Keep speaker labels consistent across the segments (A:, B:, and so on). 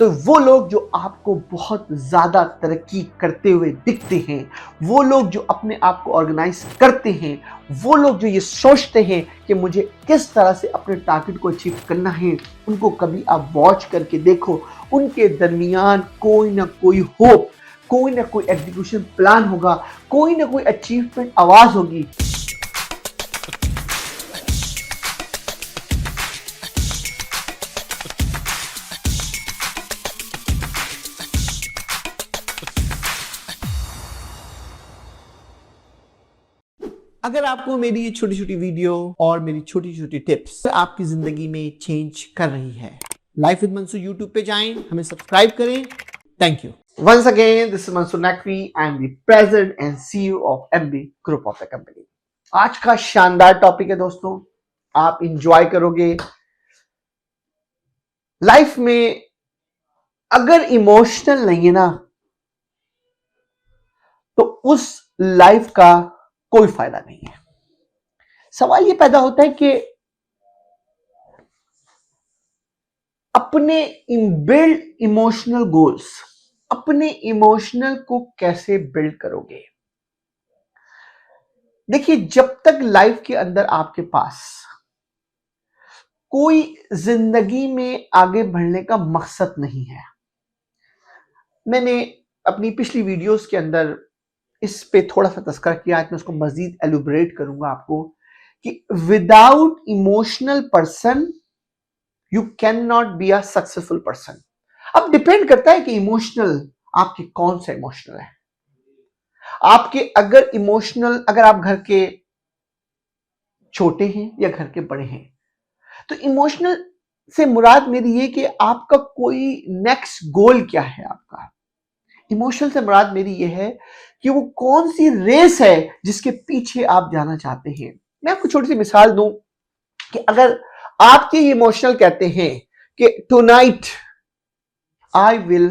A: तो वो लोग जो आपको बहुत ज़्यादा तरक्की करते हुए दिखते हैं, वो लोग जो अपने आप को ऑर्गेनाइज करते हैं, वो लोग जो ये सोचते हैं कि मुझे किस तरह से अपने टारगेट को अचीव करना है, उनको कभी आप वॉच करके देखो। उनके दरमियान कोई ना कोई होप, कोई ना कोई एग्जीक्यूशन प्लान होगा, कोई ना कोई अचीवमेंट आवाज होगी। अगर आपको मेरी ये छोटी छोटी वीडियो और मेरी छोटी छोटी टिप्स आपकी जिंदगी में चेंज कर रही है, लाइफ विद मंसूर यूट्यूब पे जाएं, हमें सब्सक्राइब करें। Thank you. Once again, this is Mansoor Naqvi. I am the president and CEO of MB Group of the company. आज का शानदार टॉपिक है दोस्तों, आप इंजॉय करोगे। लाइफ में अगर इमोशनल नहीं है ना, तो उस लाइफ का कोई फायदा नहीं है। सवाल ये पैदा होता है कि अपने इनबिल्ड इमोशनल गोल्स, अपने इमोशनल को कैसे बिल्ड करोगे। देखिए, जब तक लाइफ के अंदर आपके पास कोई जिंदगी में आगे बढ़ने का मकसद नहीं है, मैंने अपनी पिछली वीडियोस के अंदर इस पे थोड़ा सा तस्करा किया, आज मैं उसको मजीद एलुबरेट करूंगा आपको कि without emotional person you can not be a successful person. अब डिपेंड करता है कि इमोशनल आपके कौन सा इमोशनल है। आपके अगर इमोशनल, अगर आप घर के छोटे हैं या घर के बड़े हैं, तो इमोशनल से मुराद मेरी ये कि आपका कोई नेक्स्ट गोल क्या है। आपका इमोशनल से मुराद मेरी ये है कि वो कौन सी रेस है जिसके पीछे आप जाना चाहते हैं। मैं आपको छोटी सी मिसाल दूं कि अगर आपके इमोशनल कहते हैं कि tonight I will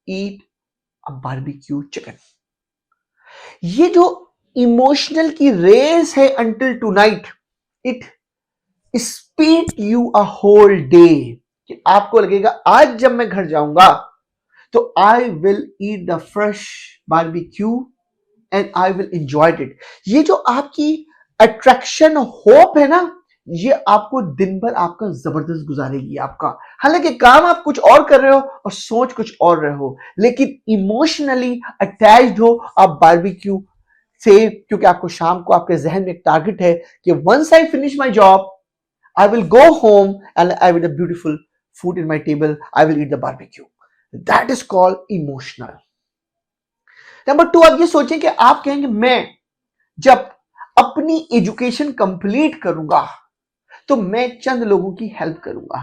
A: eat a barbecue chicken, ये जो इमोशनल की रेस है until tonight, it speed you a whole day, कि आपको लगेगा आज जब मैं घर जाऊंगा तो I will eat the fresh barbecue and I will enjoy it. ये जो आपकी अट्रैक्शन होप है ना, ये आपको दिन भर आपका जबरदस्त गुजारेगी आपका। हालांकि काम आप कुछ और कर रहे हो और सोच कुछ और रहे हो, लेकिन इमोशनली अटैच्ड हो आप बारबेक्यू से, क्योंकि आपको शाम को आपके जहन में एक टारगेट है कि once I finish my job I will go home and I will have beautiful food in my table. I will eat the barbecue. That is called emotional. Number 2, आप ये सोचें कि आप कहेंगे मैं जब अपनी एजुकेशन कंप्लीट करूंगा तो मैं चंद लोगों की हेल्प करूंगा।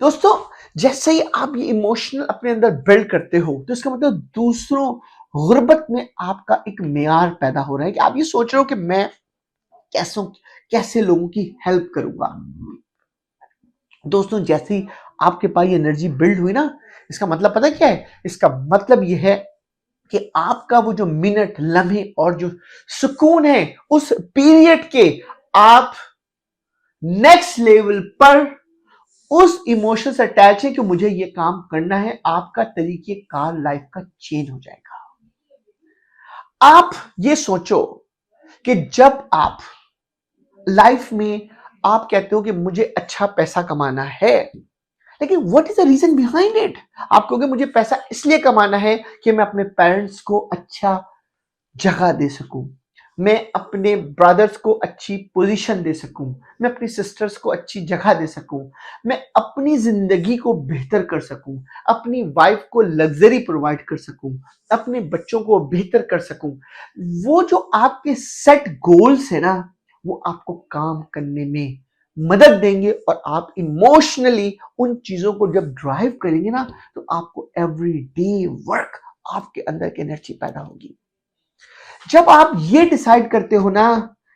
A: दोस्तों, जैसे ही आप ये इमोशनल अपने अंदर बिल्ड करते हो, तो इसका मतलब दूसरों गुर्बत में आपका एक मेयार पैदा हो रहा है कि आप ये सोच रहे हो कि मैं कैसे लोगों की हेल्प करूंगा। दोस्तों, जैसे ही आपके पास ये एनर्जी बिल्ड हुई ना, इसका मतलब पता क्या है? इसका मतलब ये है कि आपका वो जो मिनट, लम्हे और जो सुकून है उस पीरियड के, आप नेक्स्ट लेवल पर उस इमोशन से अटैच है कि मुझे ये काम करना है। आपका तरीके कार लाइफ का चेंज हो जाएगा। आप ये सोचो कि जब आप लाइफ में आप कहते हो कि मुझे अच्छा पैसा कमाना है, लेकिन what is the reason behind it? आप कहोगे मुझे पैसा इसलिए कमाना है कि मैं अपने पेरेंट्स को अच्छा जगह दे सकूं, मैं अपने ब्रदर्स को अच्छी पोजीशन दे सकूं, मैं अपनी सिस्टर्स को अच्छी जगह दे सकूं, मैं अपनी जिंदगी को बेहतर कर सकूं, अपनी वाइफ को लग्जरी प्रोवाइड कर सकूं, अपने बच्चों को बेहतर कर सकूं। वो जो आपके सेट गोल्स है ना, वो आपको काम करने में मदद देंगे और आप इमोशनली उन चीजों को जब ड्राइव करेंगे ना, तो आपको एवरी डे वर्क, आपके अंदर की एनर्जी पैदा होगी। जब आप ये डिसाइड करते हो ना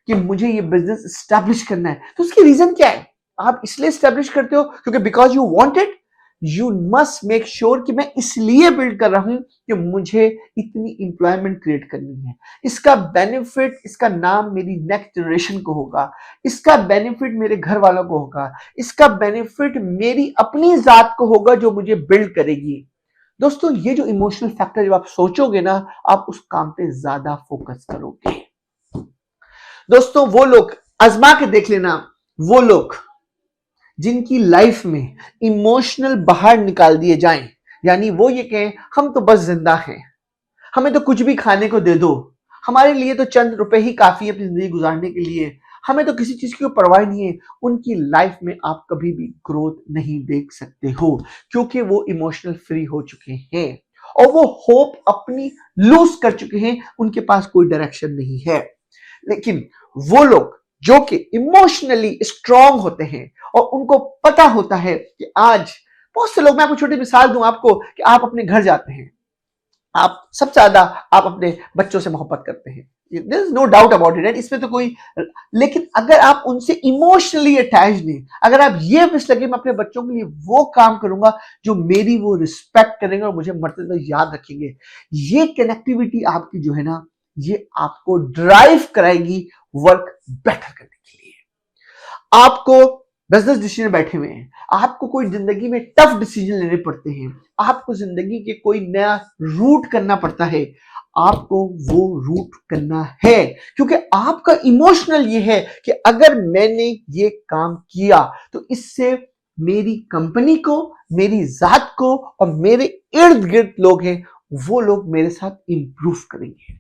A: कि मुझे ये बिजनेस एस्टैब्लिश करना है, तो उसकी रीजन क्या है? आप इसलिए एस्टैब्लिश करते हो क्योंकि because you want it, you must make sure कि मैं इसलिए बिल्ड कर रहा हूं कि मुझे इतनी इंप्लॉयमेंट क्रिएट करनी है, इसका बेनिफिट, इसका नाम मेरी नेक्स्ट जनरेशन को होगा, इसका बेनिफिट मेरे घर वालों को होगा, इसका बेनिफिट मेरी अपनी जात को होगा जो मुझे बिल्ड करेगी। दोस्तों, ये जो इमोशनल फैक्टर जब आप सोचोगे ना, आप उस काम पे ज्यादा फोकस करोगे। दोस्तों, वो लोग आजमा के देख लेना, वो लोग जिनकी लाइफ में इमोशनल बाहर निकाल दिए जाएं, यानी वो ये कहें हम तो बस जिंदा हैं, हमें तो कुछ भी खाने को दे दो, हमारे लिए तो चंद रुपए ही काफी है अपनी जिंदगी गुजारने के लिए, हमें तो किसी चीज की परवाह नहीं है, उनकी लाइफ में आप कभी भी ग्रोथ नहीं देख सकते हो, क्योंकि वो इमोशनल फ्री हो चुके हैं और वो होप अपनी लूज कर चुके हैं, उनके पास कोई डायरेक्शन नहीं है। लेकिन वो लोग जो कि इमोशनली स्ट्रांग होते हैं और उनको पता होता है कि आज, बहुत से लोग, मैं आपको छोटी मिसाल दूं आपको, कि आप अपने घर जाते हैं, आप सबसे ज्यादा आप अपने बच्चों से मोहब्बत करते हैं, there is no doubt about it, इसमें तो कोई, लेकिन अगर आप उनसे इमोशनली अटैच नहीं, अगर आप ये विश लगे मैं अपने बच्चों के लिए वो काम करूंगा जो मेरी वो रिस्पेक्ट करेंगे और मुझे मरते हुए याद रखेंगे, ये कनेक्टिविटी आपकी जो है ना, ये आपको ड्राइव कराएगी वर्क बेटर करने के लिए। आपको बिजनेस डिसीजन बैठे हुए हैं, आपको कोई जिंदगी में टफ डिसीजन लेने पड़ते हैं, आपको जिंदगी के कोई नया रूट करना पड़ता है, आपको वो रूट करना है, क्योंकि आपका इमोशनल ये है कि अगर मैंने ये काम किया तो इससे मेरी कंपनी को, मेरी जात को और मेरे इर्द गिर्द लोग हैं, वो लोग मेरे साथ इंप्रूव करेंगे।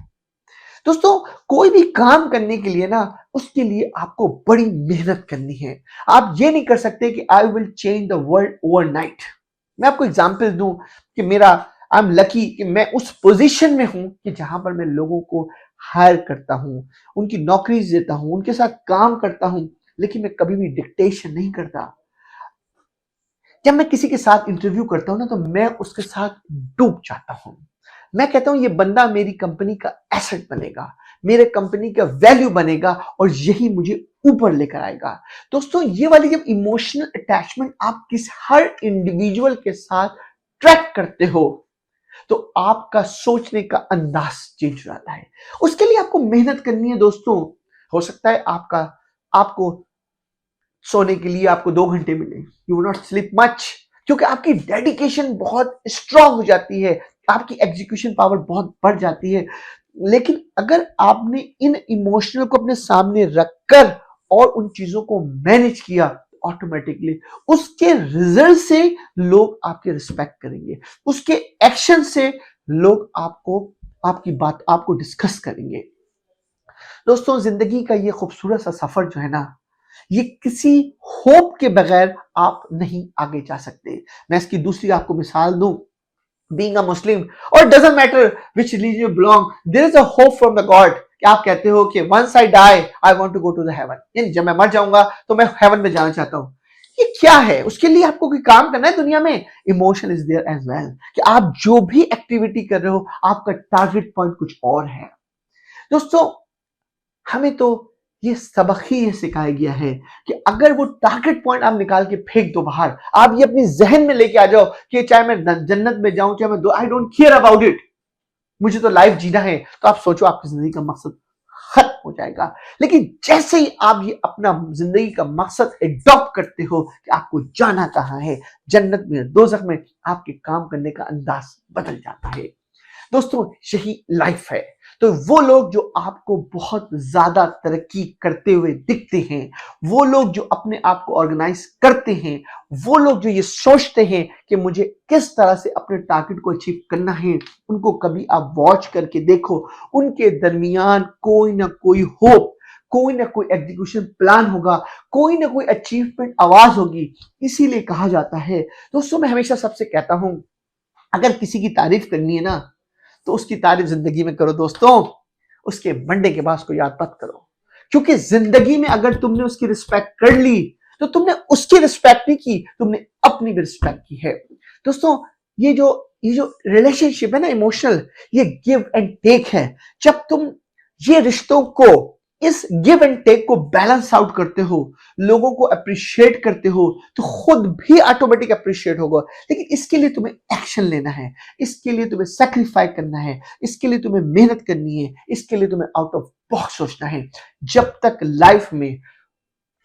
A: दोस्तों, कोई भी काम करने के लिए ना, उसके लिए आपको बड़ी मेहनत करनी है। आप ये नहीं कर सकते कि I will change the world overnight. मैं आपको एग्जांपल दूं कि मेरा, आई एम लकी कि मैं उस पोजीशन में हूं कि जहां पर मैं लोगों को हायर करता हूं, उनकी नौकरी देता हूं, उनके साथ काम करता हूं, लेकिन मैं कभी भी डिक्टेशन नहीं करता। जब मैं किसी के साथ इंटरव्यू करता हूं ना, तो मैं उसके साथ डूब जाता हूं। मैं कहता हूं ये बंदा मेरी कंपनी का एसेट बनेगा, मेरे कंपनी का वैल्यू बनेगा और यही मुझे ऊपर लेकर आएगा। दोस्तों, ये वाली जब इमोशनल अटैचमेंट आप किस हर इंडिविजुअल के साथ ट्रैक करते हो, तो आपका सोचने का अंदाज चेंज हो जाता है। उसके लिए आपको मेहनत करनी है दोस्तों। हो सकता है आपको सोने के लिए आपको 2 घंटे मिले, you will not sleep much, क्योंकि आपकी डेडिकेशन बहुत स्ट्रांग हो जाती है, आपकी एग्जीक्यूशन पावर बहुत बढ़ जाती है। लेकिन अगर आपने इन इमोशनल को अपने सामने रखकर और उन चीजों को मैनेज किया, ऑटोमेटिकली उसके रिजल्ट से लोग आपके रिस्पेक्ट करेंगे, उसके एक्शन से लोग आपकी बात आपको डिस्कस करेंगे। दोस्तों, जिंदगी का ये खूबसूरत सा सफर जो है ना, ये किसी होप के बगैर आप नहीं आगे जा सकते। मैं इसकी दूसरी आपको मिसाल दूं, बीइंग अ मुस्लिम, और doesn't matter which religion you belong, there is a hope from the god कि आप कहते हो कि once I die I want to go to the heaven, यानी जब मैं मर जाऊंगा तो मैं हेवन में जाना चाहता हूं। ये क्या है? उसके लिए आपको कोई काम करना है दुनिया में। Emotion is there as well, कि आप जो भी एक्टिविटी कर रहे हो, आपका टारगेट पॉइंट कुछ और है। दोस्तों, हमें तो ये सबक ही ये सिखाया गया है कि अगर वो टारगेट पॉइंट आप निकाल के फेंक दो बाहर, आप ये अपनी जहन में लेके आ जाओ कि चाहे मैं जन्नत में जाऊं, चाहे मैं I don't care about it, मुझे तो लाइफ जीना है, तो आप सोचो आपकी जिंदगी का मकसद खत्म हो जाएगा। लेकिन जैसे ही आप ये अपना जिंदगी का मकसद एडॉप्ट करते हो कि आपको जाना कहां है, जन्नत में, दोजख में, आपके काम करने का अंदाज बदल जाता है। दोस्तों, यही लाइफ है। तो वो लोग जो आपको बहुत ज्यादा तरक्की करते हुए दिखते हैं, वो लोग जो अपने आप को ऑर्गेनाइज करते हैं, वो लोग जो ये सोचते हैं कि मुझे किस तरह से अपने टारगेट को अचीव करना है, उनको कभी आप वॉच करके देखो, उनके दरमियान कोई ना कोई होप, कोई ना कोई एग्जीक्यूशन प्लान होगा, कोई ना कोई अचीवमेंट आवाज होगी। इसीलिए कहा जाता है, दोस्तों, मैं हमेशा सबसे कहता हूं, अगर किसी की तारीफ करनी है ना, तो उसकी तारीफ जिंदगी में करो दोस्तों, उसके मरने के बाद उसको याद मत करो, क्योंकि जिंदगी में अगर तुमने उसकी रिस्पेक्ट कर ली, तो तुमने उसकी रिस्पेक्ट नहीं की, तुमने अपनी भी रिस्पेक्ट की है। दोस्तों, ये जो रिलेशनशिप है ना इमोशनल, ये गिव एंड टेक है। जब तुम ये रिश्तों को इस गिव एंड टेक को बैलेंस आउट करते हो, लोगों को अप्रिशिएट करते हो, तो खुद भी ऑटोमेटिक अप्रिशिएट होगा। लेकिन इसके लिए तुम्हें एक्शन लेना है, इसके लिए तुम्हें सेक्रीफाइस करना है, इसके लिए तुम्हें मेहनत करनी है, इसके लिए तुम्हें आउट ऑफ बॉक्स सोचना है। जब तक लाइफ में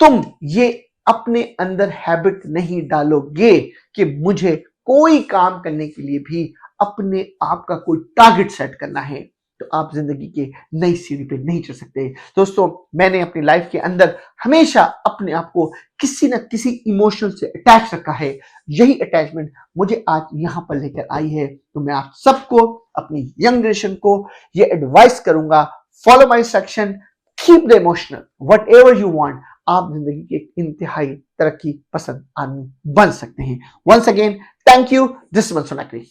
A: तुम ये अपने अंदर हैबिट नहीं डालोगे कि मुझे कोई काम करने के लिए भी अपने आप का कोई टारगेट सेट करना है, तो आप जिंदगी के नई सीढ़ी पे नहीं चढ़ सकते। दोस्तों, मैंने अपनी लाइफ के अंदर हमेशा अपने आप को किसी न किसी इमोशन से अटैच रखा है। यही अटैचमेंट मुझे आज यहां पर लेकर आई है। तो मैं आप सबको, अपनी यंग जनरेशन को ये एडवाइस करूंगा, follow my instruction, keep the emotional, what ever you want. आप जिंदगी के एक इंतहाई तरक्की पसंद आदमी बन सकते हैं। Once again, thank you. This is Mansoor Naqvi.